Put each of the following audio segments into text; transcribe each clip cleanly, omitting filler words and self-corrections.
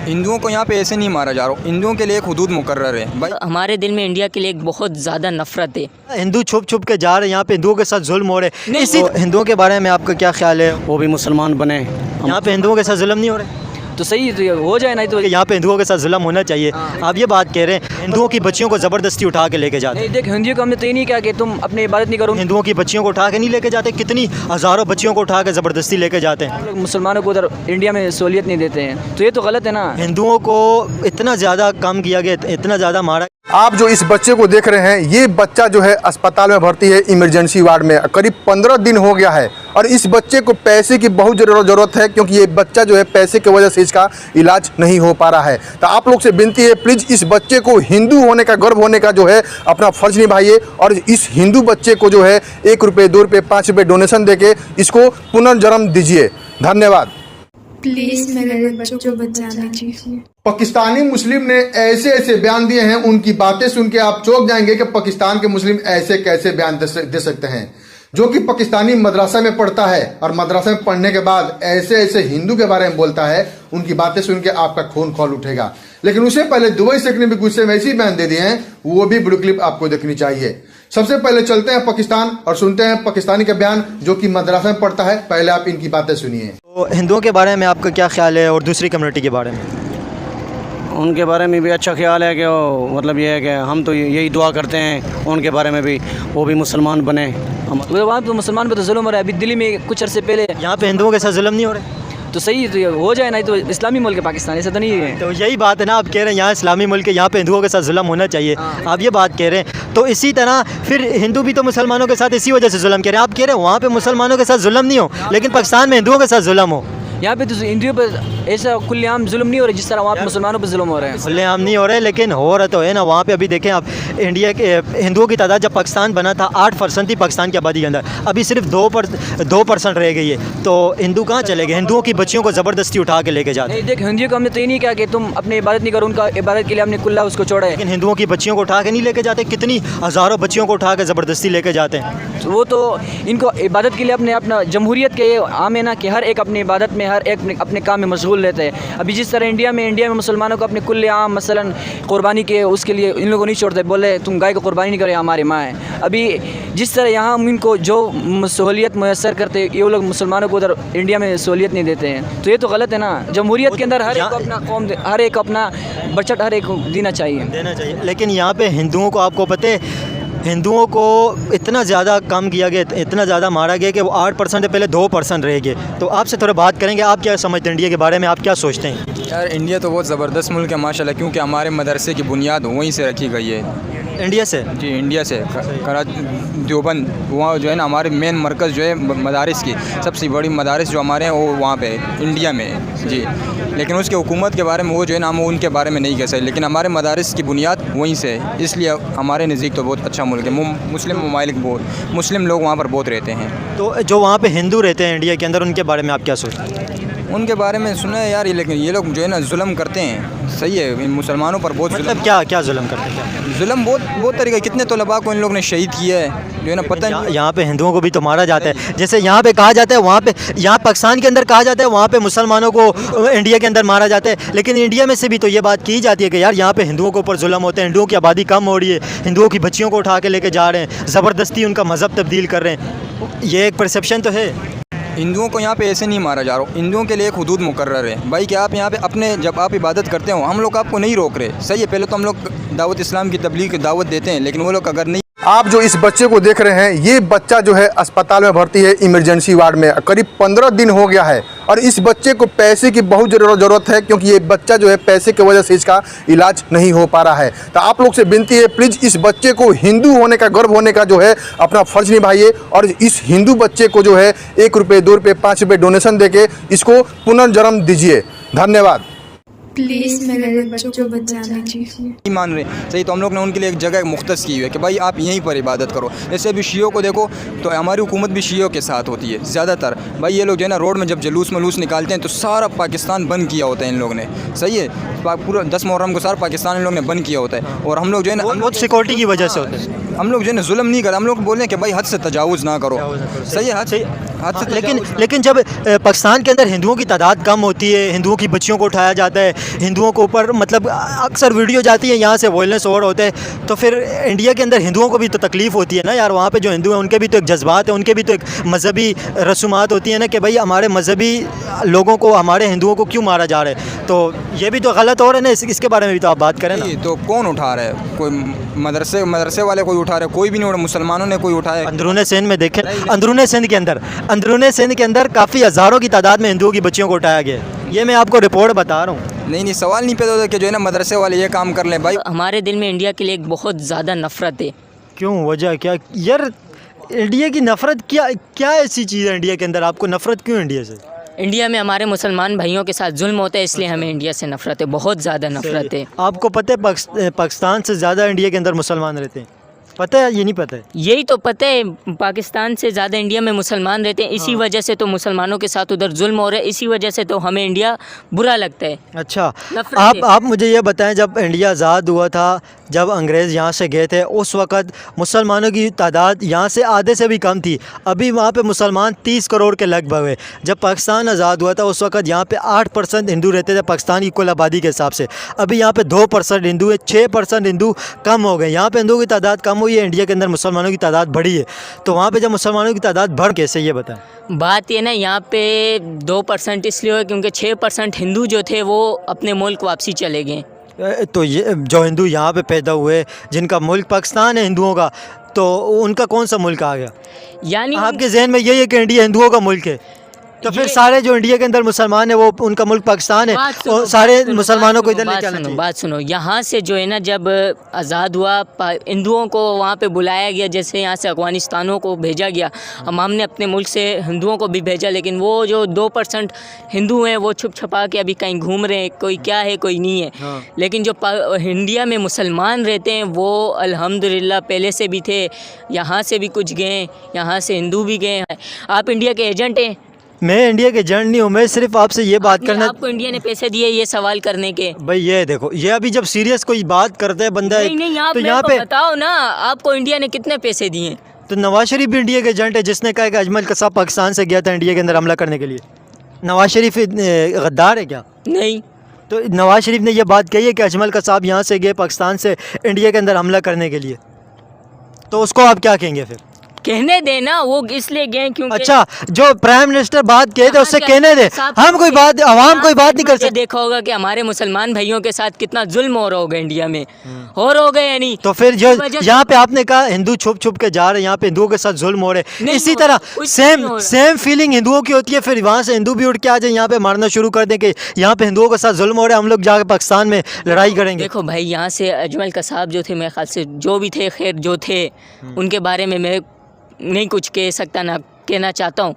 हिंदुओं को यहाँ पे ऐसे नहीं मारा जा रहा, हिंदुओं के लिए एक हुदूद मुकर्रर है भाई। हमारे दिल में इंडिया के लिए एक बहुत ज़्यादा नफरत है। हिंदू छुप छुप के जा रहे हैं, यहाँ पे हिंदुओं के साथ जुल्म हो रहे हैं। इसी हिंदुओं के बारे में आपका क्या ख्याल है? वो भी मुसलमान बने। यहाँ पे हिंदुओं के साथ जुल्म नहीं हो रहे? तो सही तो हो जाए, नहीं तो यहाँ पे हिंदुओं के साथ जुल्म होना चाहिए। आप ये बात कह रहे हैं हिंदुओं की बच्चियों को ज़बरदस्ती उठा के लेके जाते हैं। देख, हिंदुओं को हमने तो ये नहीं कहा कि तुम अपनी इबादत नहीं करो। हिंदुओं की बच्चियों को उठा के नहीं लेके जाते, कितनी हज़ारों बच्चियों को उठा के ज़बरदस्ती लेके जाते हैं। मुसलमानों को उधर इंडिया में सहूलियत नहीं देते हैं, तो ये तो गलत है ना। हिंदुओं को इतना ज़्यादा कम किया गया, इतना ज़्यादा मारा। आप जो इस बच्चे को देख रहे हैं, ये बच्चा जो है अस्पताल में भर्ती है, इमरजेंसी वार्ड में। करीब 15 दिन हो गया है और इस बच्चे को पैसे की बहुत ज़रूरत है, क्योंकि ये बच्चा जो है पैसे की वजह से इसका इलाज नहीं हो पा रहा है। तो आप लोग से विनती है, प्लीज़ इस बच्चे को हिंदू होने का, गर्व होने का जो है अपना फ़र्ज निभाइए और इस हिंदू बच्चे को जो है 1 रुपये, 2 रुपये, 5 रुपये डोनेशन देके इसको पुनर्जन्म दीजिए। धन्यवाद। प्लीज मेरे बच्चों को बचाना चाहिए। पाकिस्तानी मुस्लिम ने ऐसे ऐसे बयान दिए हैं, उनकी बातें सुन के आप चौंक जाएंगे कि पाकिस्तान के मुस्लिम ऐसे कैसे बयान दे सकते हैं। जो कि पाकिस्तानी मदरसा में पढ़ता है और मदरसा में पढ़ने के बाद ऐसे ऐसे हिंदू के बारे में बोलता है, उनकी बातें सुन के आपका खून खौल उठेगा। लेकिन उससे पहले दुबई शेख ने भी गुस्से में ऐसे बयान दे दिए हैं, वो भी वीडियो क्लिप आपको देखनी चाहिए। सबसे पहले चलते हैं पाकिस्तान और सुनते हैं पाकिस्तानी का बयान, जो कि मदरसा में पढ़ता है। पहले आप इनकी बातें सुनिए। तो हिंदुओं के बारे में आपका क्या ख्याल है और दूसरी कम्युनिटी के बारे में? उनके बारे में भी अच्छा ख्याल है कि मतलब ये है कि हम तो यही दुआ करते हैं उनके बारे में भी, वो भी मुसलमान बने। वहाँ तो मुसलमान पे तो जुल्म हो रहा है। अभी दिल्ली में कुछ अरसे पहले यहाँ पे हिंदुओं के साथ जुल्म नहीं हो रहे? तो सही तो हो जाए, नहीं तो इस्लामी मुल्क है पाकिस्तान, ऐसा तो नहीं है। तो यही बात है ना, आप कह रहे हैं यहाँ इस्लामी मुल्क है, यहाँ पे हिंदुओं के साथ जुल्म होना चाहिए। आप ये बात कह रहे हैं, तो इसी तरह फिर हिंदू भी तो मुसलमानों के साथ इसी वजह से जुल्म कह रहे हैं। आप कह रहे हैं वहाँ पे मुसलमानों के साथ जुल्म नहीं हो, लेकिन पाकिस्तान में हिंदुओं के साथ जुल्म हो। यहाँ पे तो हिंदुओं पर ऐसा खुलेआम जुल्म नहीं हो रहा जिस तरह वहाँ पे मुसलमानों पर जुल्म हो रहे हैं। खुलेआम नहीं हो रहे, लेकिन हो रहा तो है ना। वहाँ पे अभी देखें आप, इंडिया के हिंदुओं की तादाद जब पाकिस्तान बना था 8% थी पाकिस्तान की आबादी के अंदर, अभी सिर्फ 2% रह गई है। तो हिंदू कहाँ चले गए? हिंदुओं की बच्चियों को ज़बरदस्ती उठा के लेके जाते हैं। देख, हिंदुओं को हमने तो ये नहीं कहा कि तुम अपनी इबादत नहीं करो, उनका इबादत के लिए हमने कुल्ला उसको छोड़ा है। लेकिन हिंदुओं की बच्चियों को उठा के नहीं लेके जाते, कितनी हज़ारों बच्चियों को उठा के ज़बरदस्ती लेके जाते हैं। तो वो तो इनको इबादत के लिए अपना जमहूरियत के आम है ना, कि हर एक अपनी इबादत में, हर एक अपने काम में मशगूल रहते हैं। अभी जिस तरह इंडिया में मुसलमानों को अपने कुल्ले आम मसलन कुर्बानी के उसके लिए इन लोगों को नहीं छोड़ते, बोले तुम गाय को कुर्बानी नहीं करो, हमारी माँ है। अभी जिस तरह यहाँ हम इनको जो सहूलियत मैसर करते हैं, ये लोग मुसलमानों को उधर इंडिया में सहूलियत नहीं देते हैं, तो ये तो गलत है ना। जमहूरियत के अंदर हर एक अपना कौम, हर एक अपना बचत हर एक को देना चाहिए। लेकिन यहाँ पे हिंदुओं को, आपको पता है, हिंदुओं को इतना ज़्यादा कम किया गया, इतना ज़्यादा मारा गया कि वो 8% से पहले 2% रह गए। तो आपसे थोड़ा बात करेंगे, आप क्या समझते हैं इंडिया के बारे में, आप क्या सोचते हैं? यार इंडिया तो बहुत ज़बरदस्त मुल्क है माशाल्लाह, क्योंकि हमारे मदरसे की बुनियाद वहीं से रखी गई है। इंडिया से? जी, इंडिया से देवबंद, वहाँ जो है ना हमारे मेन मरकज़ जो है मदारिस की, सबसे बड़ी मदारिस जो हमारे हैं वो वहाँ पे इंडिया में है जी। लेकिन उसके हुकूमत के बारे में वो जो है ना, हम उनके बारे में नहीं कह सकते, लेकिन हमारे मदारिस की बुनियाद वहीं से है, इसलिए हमारे नज़दीक तो बहुत अच्छा मुल्क है। मुस्लिम ममालिक बहुत, मुस्लिम लोग वहाँ पर बहुत रहते हैं। तो जो वहाँ पे हिंदू रहते हैं इंडिया के अंदर, उनके बारे में आप क्या सोचते हैं? उनके बारे में सुना है यार, लेकिन ये लोग जो है ना जुल्म करते हैं। सही है, इन मुसलमानों पर बहुत मतलब क्या जुल्म करते हैं? जुल्म बहुत तरीके, कितने तलबा को इन लोग ने शहीद किया है, जो है ना पता नहीं। यहाँ पे हिंदुओं को भी तो मारा जाता है, जैसे यहाँ पे कहा जाता है, वहाँ पे, यहाँ पाकिस्तान के अंदर कहा जाता है, वहाँ पे मुसलमानों को इंडिया के अंदर मारा जाता है। लेकिन इंडिया में से भी तो ये बात की जाती है कि यार यहाँ पे हिंदुओं के ऊपर जुल्म होते हैं, हिंदुओं की आबादी कम हो रही है, हिंदुओं की बच्चियों को उठा के लेके जा रहे हैं, ज़बरदस्ती उनका मज़हब तब्दील कर रहे हैं। ये एक परसेप्शन तो है। हिंदुओं को यहाँ पे ऐसे नहीं मारा जा रहा, हिंदुओं के लिए एक हुदूद मुकर्रर है भाई। कि आप यहाँ पे अपने, जब आप इबादत करते हो, हम लोग आपको नहीं रोक रहे। सही है, पहले तो हम लोग दावत इस्लाम की तबलीग की दावत देते हैं, लेकिन वो लोग अगर नहीं। आप जो इस बच्चे को देख रहे हैं, ये बच्चा जो है अस्पताल में भर्ती है, इमरजेंसी वार्ड में। करीब 15 दिन हो गया है और इस बच्चे को पैसे की बहुत ज़रूरत है, क्योंकि ये बच्चा जो है पैसे की वजह से इसका इलाज नहीं हो पा रहा है। तो आप लोग से विनती है, प्लीज़ इस बच्चे को हिंदू होने का, गर्व होने का जो है अपना फ़र्ज निभाइए और इस हिंदू बच्चे को जो है 1 रुपये, 2 रुपये, 5 रुपये डोनेशन देके इसको पुनर्जन्म दीजिए। धन्यवाद। प्लीज मेरे बच्चों को बचाना चाहिए। नहीं मान रहे, सही, तो हम लोग ने उनके लिए एक जगह मुख्तस की हुई है कि भाई आप यहीं पर इबादत करो। जैसे अभी शियों को देखो, तो हमारी हुकूमत भी शियों के साथ होती है ज़्यादातर। भाई ये लोग जो है ना रोड में जब जलूस मलूस निकालते हैं, तो सारा पाकिस्तान बंद किया होता है इन लोग ने। सही है, पूरा 10 मुहर्रम को सारा पाकिस्तान इन लोग ने बंद किया होता है। और हम लोग जो है ना, बहुत सिक्योरिटी की वजह से होता है। हम लोग जो है ना जुल्म नहीं करते, हम लोग बोल रहे हैं कि भाई हद से तजावुज़ ना करो। सही है, हद से लेकिन जब पाकिस्तान के अंदर हिंदुओं की तादाद कम होती है, हिंदुओं की बच्चियों को उठाया जाता है, हिंदुओं के ऊपर मतलब अक्सर वीडियो जाती है यहाँ से वॉयलेंस और होते हैं, तो फिर इंडिया के अंदर हिंदुओं को भी तो तकलीफ़ होती है ना यार। वहाँ पे जो हिंदू हैं उनके भी तो एक जज्बात है, उनके भी तो एक मजहबी रसूमात होती है ना कि भाई हमारे मजहबी लोगों को, हमारे हिंदुओं को क्यों मारा जा रहा है। तो ये भी तो गलत हो रहा है ना, इसके बारे में भी तो आप बात करें ना। तो कौन उठा रहा है? कोई मदरसे वाले कोई उठा रहे, कोई भी नहीं उठा, मुसलमानों ने कोई उठाया? अंदरूनी सिंध में देखें, अंदरूनी सिंध के अंदर काफ़ी हज़ारों की तादाद में हिंदुओं की बच्चियों को उठाया गया है। ये मैं आपको रिपोर्ट बता रहा हूँ। नहीं, सवाल नहीं पैदा होता कि जो है ना मदरसे वाले ये काम कर लें। भाई हमारे दिल में इंडिया के लिए एक बहुत ज़्यादा नफ़रत है। क्यों, वजह क्या यार? इंडिया की नफ़रत क्या ऐसी चीज़ है इंडिया के अंदर, आपको नफ़रत क्यों इंडिया से? इंडिया में हमारे मुसलमान भाइयों के साथ जुल्म होता है, इसलिए हमें इंडिया से नफ़रत है, बहुत ज़्यादा नफ़रत है। आपको पता है पाकिस्तान से ज़्यादा इंडिया के अंदर मुसलमान रहते हैं, पता है? ये नहीं पता है? यही तो पता है, पाकिस्तान से ज़्यादा इंडिया में मुसलमान रहते हैं, इसी वजह से तो मुसलमानों के साथ उधर जुल्म हो रहा है, इसी वजह से तो हमें इंडिया बुरा लगता है। अच्छा, नफरत आप मुझे ये बताएं, जब इंडिया आज़ाद हुआ था, जब अंग्रेज़ यहाँ से गए थे, उस वक़्त मुसलमानों की तादाद यहाँ से आधे से भी कम थी। अभी वहाँ पे मुसलमान 30 करोड़ के लगभग है। जब पाकिस्तान आज़ाद हुआ था उस वक़्त यहाँ पे 8% हिंदू रहते थे पाकिस्तान की कुल आबादी के हिसाब से। अभी यहाँ पे 2% हिंदू है, 6% हिंदू कम हो गए। यहाँ पे हिंदुओं की तादाद कम हुई है, इंडिया के अंदर मुसलमानों की तादाद बढ़ी है। तो वहाँ पर जब मुसलमानों की तादाद बढ़ कैसे, ये बताएँ? बात ये ना, यहाँ पे 2% इसलिए हुआ क्योंकि 6% हिंदू जो थे वो अपने मुल्क वापसी चले गए। तो ये जो हिंदू यहाँ पे पैदा हुए, जिनका मुल्क पाकिस्तान है हिंदुओं का, तो उनका कौन सा मुल्क आ गया? यानी आपके जहन में यही है कि इंडिया हिंदुओं का मुल्क है, तो फिर सारे जो इंडिया के अंदर मुसलमान है वो उनका मुल्क पाकिस्तान है, और सारे मुसलमानों को इधर लेके आना चाहिए। बात सुनो, यहाँ से जो है ना, जब आज़ाद हुआ हिंदुओं को वहाँ पे बुलाया गया, जैसे यहाँ से अफ़गानिस्तानों को भेजा गया, हमने अपने मुल्क से हिंदुओं को भी भेजा, लेकिन वो जो 2% हिंदू हैं वो छुप छुपा के अभी कहीं घूम रहे हैं, कोई क्या है कोई नहीं है। हाँ। लेकिन जो इंडिया में मुसलमान रहते हैं वो अल्हम्दुलिल्लाह पहले से भी थे, यहाँ से भी कुछ गए, यहाँ से हिंदू भी गए। आप इंडिया के एजेंट हैं? मैं इंडिया के एजेंट नहीं हूँ, मैं सिर्फ आपसे ये बात करना। आपको इंडिया ने पैसे दिए ये सवाल करने के? भाई ये देखो, ये अभी जब सीरियस कोई बात करते हैं बंदा, नहीं, आप तो यहाँ पे बताओ ना, आपको इंडिया ने कितने पैसे दिए? तो नवाज शरीफ भी इंडिया के एजेंट है, जिसने कहा कि अजमल कसाब पाकिस्तान से गया था इंडिया के अंदर हमला करने के लिए। नवाज शरीफ गद्दार है क्या? नहीं। तो नवाज शरीफ ने यह बात कही है कि अजमल कसाब यहाँ से गए पाकिस्तान से इंडिया के अंदर हमला करने के लिए, तो उसको आप क्या कहेंगे फिर? कहने देना, वो इसलिए गए क्योंकि। अच्छा, जो प्राइम मिनिस्टर बात कहे थे उससे कहने दे, हम कोई बात, आवाम कोई बात नहीं कर सकते। देखा होगा कि हमारे मुसलमान भाइयों के साथ कितना जुल्म हो रहा होगा इंडिया में, और हो गए या नहीं? तो फिर जो यहाँ पे आपने कहा हिंदू छुप छुप के जा रहे हैं, यहाँ पे हिंदुओं के साथ जुल्म हो रहे हैं, इसी तरह सेम फीलिंग हिंदुओं की होती है, फिर वहाँ से हिंदू भी उठ के आ जाए यहाँ पे मारना शुरू कर दें कि यहाँ पे हिंदुओं के साथ जुल्म हो रहा है, हम लोग जाकर पाकिस्तान में लड़ाई करेंगे। देखो भाई, यहाँ से अजमल कसाब जो थे, मेरे ख्याल से जो भी थे, खैर जो थे, उनके बारे में मैं नहीं कुछ कह सकता, ना कहना चाहता हूँ।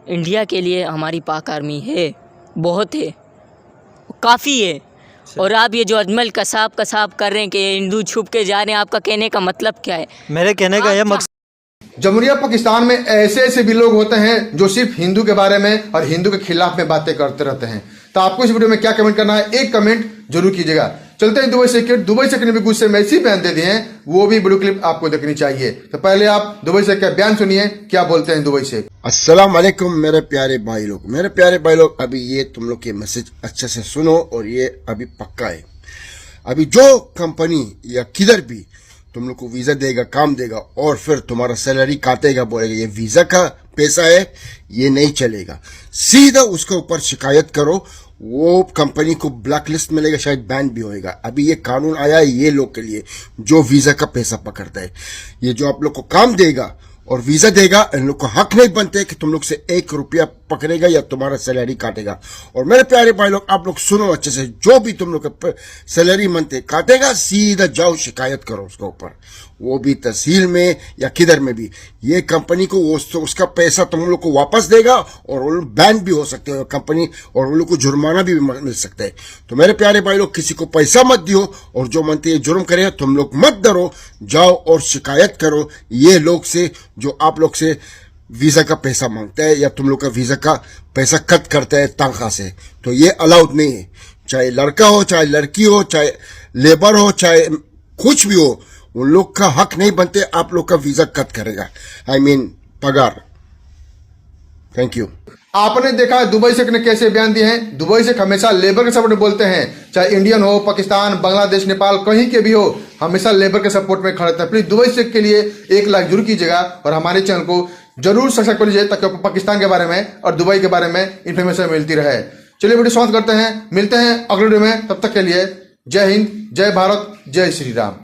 इंडिया के लिए हमारी पाक आर्मी है, बहुत है, काफ़ी है। और आप ये जो अजमल कसाब कर रहे हैं कि हिंदू छुप के जा रहे हैं, आपका कहने का मतलब क्या है? मेरे कहने का यह मकसद, जमहूरिया पाकिस्तान में ऐसे भी लोग होते हैं जो सिर्फ हिंदू के बारे में और हिंदू के खिलाफ में बातें करते रहते हैं। तो आपको इस वीडियो में क्या कमेंट करना है, एक कमेंट जरूर कीजिएगा। चलते हैं दुबई से। दुबई से भी कुछ से मैसी बयान दे दिए हैं, वो भी वीडियो क्लिप आपको देखनी चाहिए। तो पहले आप दुबई से क्या बयान सुनिए, क्या बोलते हैं दुबई से। अस्सलाम वालेकुम मेरे प्यारे भाई लोग, अभी ये तुम लोग के मैसेज अच्छे से सुनो, और ये अभी पक्का है। अभी जो कंपनी या किधर भी तुम लोग को वीजा देगा, काम देगा, और फिर तुम्हारा सैलरी काटेगा, बोलेगा ये वीजा का पैसा है, ये नहीं चलेगा, सीधा उसके ऊपर शिकायत करो, वो कंपनी को ब्लैक लिस्ट मिलेगा, शायद बैन भी होएगा। अभी ये कानून आया है ये लोग के लिए जो वीजा का पैसा पकड़ता है। ये जो आप लोग को काम देगा और वीजा देगा, इन लोग को हक नहीं बनते कि तुम लोग से 1 रुपया पकड़ेगा या तुम्हारा सैलरी काटेगा। और मेरे प्यारे भाई लोग, आप लोग सुनो अच्छे से, जो भी तुम लोग का सैलरी मंथ काटेगा, सीधा जाओ शिकायत करो उसके ऊपर, वो भी तहसील में या किधर में भी। ये कंपनी को उसका पैसा तुम लोग को वापस देगा, और वो लोग बैन भी हो सकते हैं कंपनी, और वो लोग को जुर्माना भी मिल सकता है। तो मेरे प्यारे भाई लोग, किसी को पैसा मत दियो, और जो मनते ये जुर्म करेगा तुम लोग मत डरो, जाओ और शिकायत करो ये लोग से जो आप लोग से वीजा का पैसा मांगता है या तुम लोग का वीजा का पैसा कट करता है तनख्वाह से। तो ये अलाउड नहीं है, चाहे लड़का हो, चाहे लड़की हो, चाहे लेबर हो, चाहे कुछ भी हो, उन लोग का हक नहीं बनते आप लोग का वीजा कट करेगा, I mean पगार। Thank you. आपने देखा है दुबई से कैसे बयान दिए हैं। दुबई से हमेशा लेबर के सपोर्ट में बोलते हैं, चाहे इंडियन हो, पाकिस्तान, बांग्लादेश, नेपाल, कहीं के भी हो, हमेशा लेबर के सपोर्ट में खड़े हैं। प्लीज दुबई से के लिए 1 लाख जरूर कीजिएगा और हमारे चैनल को जरूर सब्सक्राइब कर लीजिए ताकि आपको पाकिस्तान के बारे में और दुबई के बारे में इन्फॉर्मेशन मिलती रहे। चलिए वीडियो समाप्त करते हैं, मिलते हैं अगले वीडियो में, तब तक के लिए जय हिंद, जय भारत, जय श्री राम।